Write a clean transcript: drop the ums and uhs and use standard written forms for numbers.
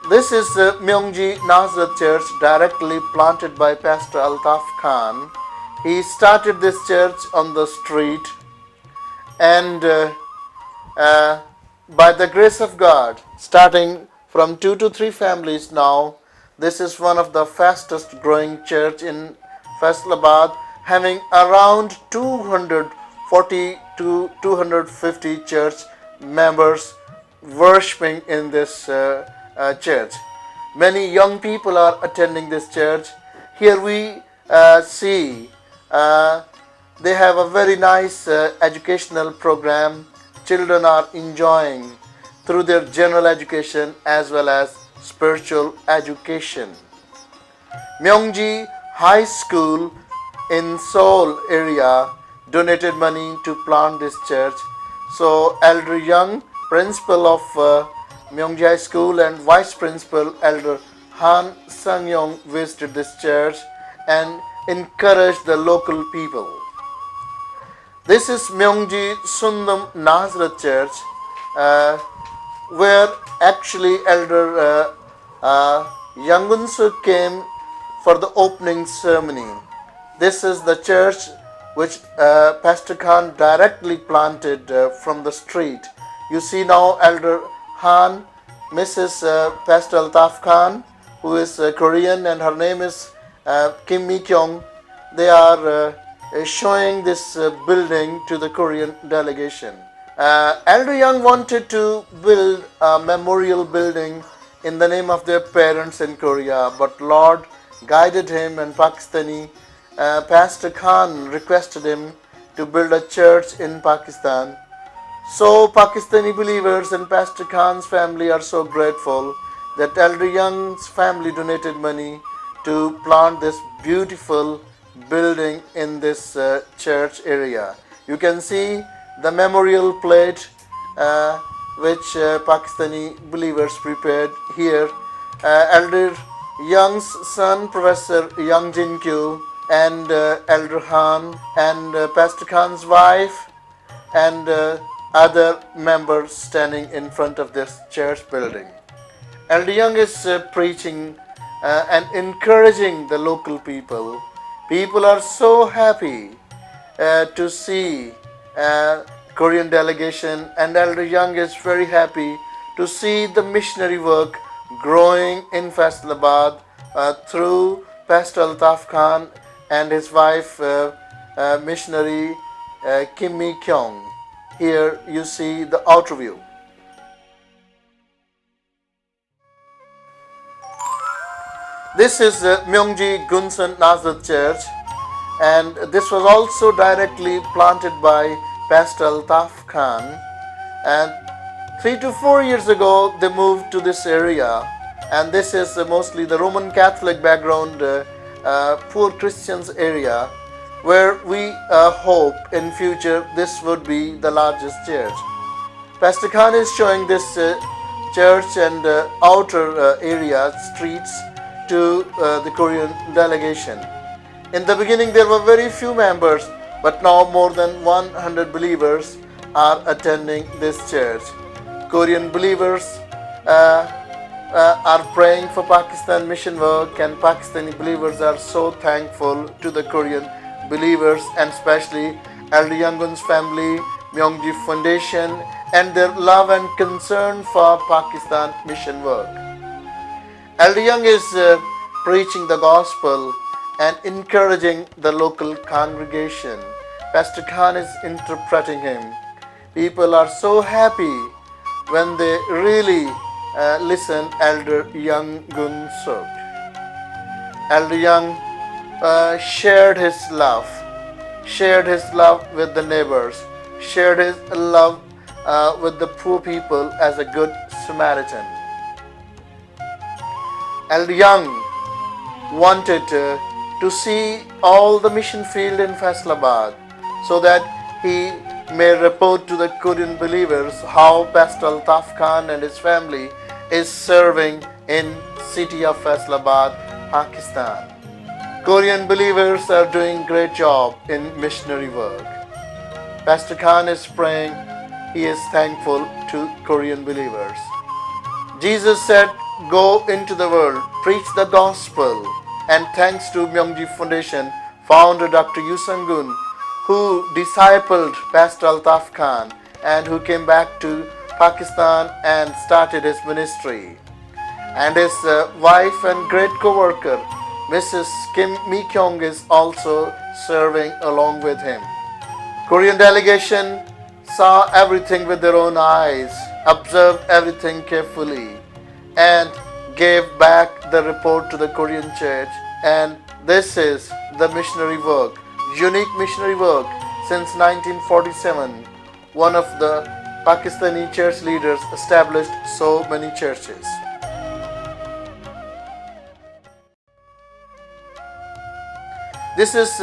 This is the Myongji Nazareth Church, directly planted by Pastor Altaf Khan. He started this church on the street, and by the grace of God, starting from 2 to 3 families now, this is one of the fastest growing church in Faisalabad, having around 240 to 250 church members worshipping in this church. Many young people are attending this church. Here we see they have a very nice educational program. Children are enjoying through their general education as well as spiritual education. Myongji High School in Seoul area donated money to plant this church. So Elder Young, principal of Myongji High School, and vice principal Elder Han Sang-yong visited this church and encouraged the local people. This is Myongji Sundam Nazareth Church, where actually Elder Yangun Suk came for the opening ceremony. This is the church which Pastor Khan directly planted from the street. You see now Elder Han, Mrs. Pastor Altaf Khan, who is Korean, and her name is Kim Mi-kyung. They are showing this building to the Korean delegation. Elder Young wanted to build a memorial building in the name of their parents in Korea, but Lord guided him, and Pakistani Pastor Khan requested him to build a church in Pakistan. So Pakistani believers and Pastor Khan's family are so grateful that Elder Young's family donated money to plant this beautiful building in this church area. You can see the memorial plate which Pakistani believers prepared here. Elder Young's son, Professor Young Jin Kyu, and Elder Han, and Pastor Khan's wife, and other members standing in front of this church building. Elder Young is preaching and encouraging the local people. People are so happy to see Korean delegation, and Elder Young is very happy to see the missionary work growing in Faisalabad through Pastor Altaf Khan and his wife, missionary Kim Mi-kyung. Here you see the outer view. This is Myongji Gunsan Nazareth Church, and this was also directly planted by Pastor Altaf Khan. And 3 to 4 years ago they moved to this area, and this is mostly the Roman Catholic background, poor Christians area, where we hope in future this would be the largest church. Pastor Khan is showing this church and outer area streets to the Korean delegation. In the beginning there were very few members, but now more than 100 believers are attending this church. Korean believers are praying for Pakistan mission work, and Pakistani believers are so thankful to the Korean believers, and especially Elder Yangun's family, Myongji Foundation, and their love and concern for Pakistan mission work. Elder Young is preaching the gospel and encouraging the local congregation. Pastor Khan is interpreting him. People are so happy when they really listen Elder Young Gun Suk. Elder Young shared his love with the neighbors, shared his love with the poor people as a good Samaritan. Elder Young wanted to see all the mission field in Faisalabad so that he may report to the Korean believers how Pastor Altaf Khan and his family is serving in city of Faisalabad, Pakistan. Korean believers are doing great job in missionary work. Pastor Khan is praying. He is thankful to Korean believers. Jesus said, go into the world, preach the gospel. And thanks to Myongji Foundation founder Dr. Yu Sung-gun, who discipled Pastor Altaf Khan and who came back to Pakistan and started his ministry. And his wife and great co-worker, Mrs. Kim Mi-kyung, is also serving along with him. Korean delegation saw everything with their own eyes, observed everything carefully, and gave back the report to the Korean church. And this is the missionary work, unique missionary work since 1947. One of the Pakistani church leaders established so many churches. This is